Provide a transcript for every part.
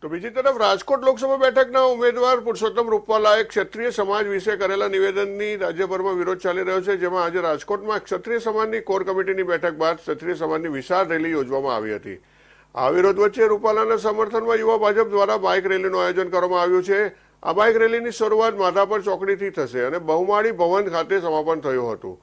તો બીજી તરફ રાજકોટ લોકસભા બેઠકના ઉમેદવાર પુરુષોત્તમ રૂપાલાએ ક્ષત્રિય સમાજ વિશે કરેલા નિવેદનની રાજ્યભરમાં વિરોધ ચાલી રહ્યો છે, જેમાં આજે રાજકોટમાં ક્ષત્રિય સમાજની કોર કમિટીની બેઠક બાદ ક્ષત્રિય સમાજની વિશાળ રેલી યોજવામાં આવી હતી. આ વિરોધ વચ્ચે રૂપાલાના સમર્થનમાં યુવા ભાજપ દ્વારા બાઇક રેલીનું આયોજન કરવામાં આવ્યું છે. આ બાઇક રેલીની શરૂઆત માધાપર ચોકડીથી થશે અને બહુમાળી ભવન ખાતે સમાપન થયું હતું.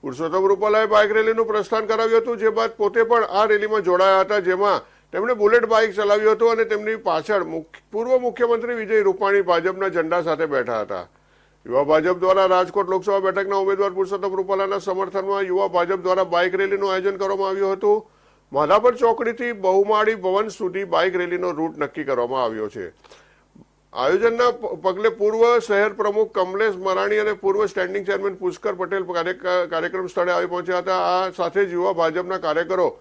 પુરુષોત્તમ રૂપાલાએ બાઇક રેલીનું પ્રસ્થાન કરાવ્યું હતું, જે બાદ પોતે પણ આ રેલીમાં જોડાયા હતા, જેમાં તેમણે બુલેટ બાઇક ચલાવ્યું હતું અને તેમની પાછળ પૂર્વ મુખ્યમંત્રી વિજય રૂપાણી ભાજપના ઝંડા સાથે બેઠા હતા. યુવા ભાજપ દ્વારા રાજકોટ લોકસભા બેઠકના ઉમેદવાર પુરુષોત્તમ રૂપાલાના સમર્થનમાં યુવા ભાજપ દ્વારા બાઇક રેલીનું આયોજન કરવામાં આવ્યું હતું. માધાપર ચોકડીથી બહુમાળી ભવન સુધી બાઇક રેલીનો રૂટ નક્કી કરવામાં આવ્યો છે. આયોજનના પગલે પૂર્વ શહેર પ્રમુખ કમલેશ મરાણી અને પૂર્વ સ્ટેન્ડિંગ ચેરમેન પુષ્કર પટેલ કાર્યક્રમ સ્થળે આવી પહોંચ્યા હતા. આ સાથે જ યુવા ભાજપના કાર્યકરો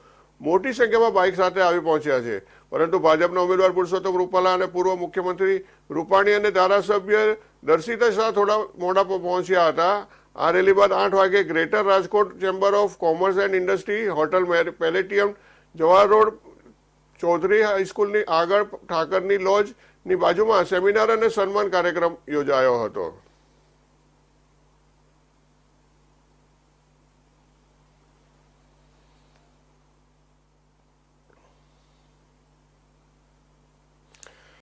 મોટી સંખ્યામાં બાઇક સાથે આવી પહોંચ્યા છે, પરંતુ ભાજપના ઉમેદવાર પુરુષોત્તમ રૂપાલા અને પૂર્વ મુખ્યમંત્રી રૂપાણી અને ધારાસભ્ય દર્શિતા શાહ થોડા મોડા પહોંચ્યા હતા. આ રેલી બાદ 8 વાગે Greater Rajkot Chamber of Commerce and Industry, hotel Palatium, Jawahar road, Chaudhary હાઈસ્કૂલની આગળ ઠાકરની લોજની બાજુમાં સેમિનાર અને સન્માન કાર્યક્રમ યોજાયો હતો.